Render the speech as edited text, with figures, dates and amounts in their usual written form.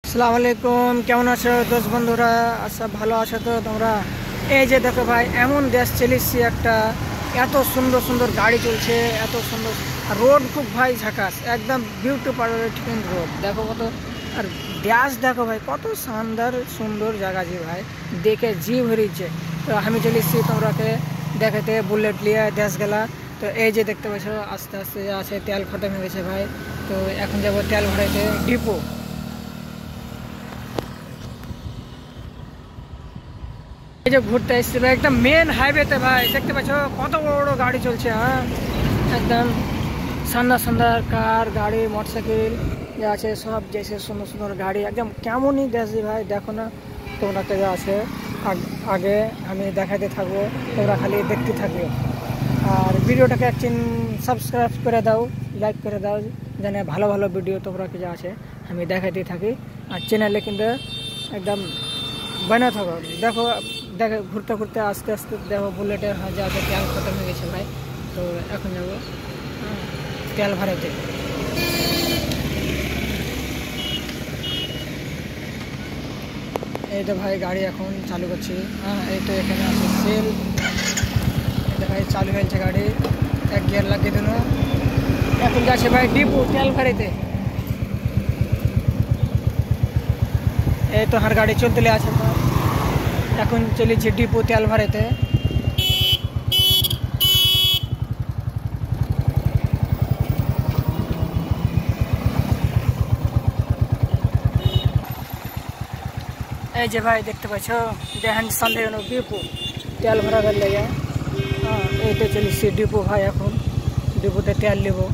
আসসালামু আলাইকুম, কেমন আছো দোস্ত বন্ধুরা? আচ্ছা, ভালো আছো তো তোমরা? এই যে দেখো ভাই, এমন দেশ চলেছি একটা, এত সুন্দর সুন্দর গাড়ি চলছে, এত সুন্দর রোড, খুব ভাই ঝাকাস, একদম বিউটিফুল রোড। দেখো কত, আর দেশ দেখো ভাই, কত শানদার সুন্দর জায়গা যে ভাই, দেখে জি ভরিছে। তো আমি চলেছি তোমরাকে দেখাতে, বুলেট নিয়ে দেশ গেলা। তো এই যে দেখতে পাচ্ছ, আস্তে আস্তে আছে, তেল খতম হয়ে গেছে ভাই। তো এখন যাবো তেল ভরাইতে ডিপো। এই যে ঘুরতে এসেছি ভাই, একদম মেন হাইওয়েতে ভাই, দেখতে পাচ্ছ কত বড় বড় গাড়ি চলছে। হ্যাঁ, একদম সুন্দর সুন্দর কার, গাড়ি, মোটরসাইকেল যা আছে সব, যেসে সুন্দর সুন্দর গাড়ি, একদম কেমনই দেশি ভাই। দেখো না তোমরা কে যা আছে, আগে আমি দেখাতে থাকবো, তোমরা খালি দেখতে থাকবে। আর ভিডিওটাকে একদিন সাবস্ক্রাইব করে দাও, লাইক করে দাও, যেন ভালো ভালো ভিডিও তোমরা কে যা আছে আমি দেখাতে থাকি। আর চ্যানেলে কিন্তু একদম বানা থাকো। দেখো দেখো, ঘুরতে ঘুরতে আস্তে আস্তে দেখো বুলেটের যা আছে তেল খতম হয়ে গেছে ভাই। তো এখন যাবো তেল ভরাইতে। এই তো ভাই গাড়ি এখন চালু করছি। হ্যাঁ, এই তো এখানে আছে সেল, এই ভাই চালু হয়েছে গাড়ি, এক গিয়ার লাগিয়ে দিল। এখন যাচ্ছে ভাই ডিপো তেল ভরাইতে। এই তো হার গাড়ি চলতে আছে, এখন চলেছি ডিপো তেল ভরাইতে। এই যে ভাই দেখতে পাচ্ছ, দেখেন সামনে ডিপো তেল ভরাবার লেগে। হ্যাঁ, এই তো চলেছি ডিপো ভাই, এখন ডিপোতে তেল নেবো।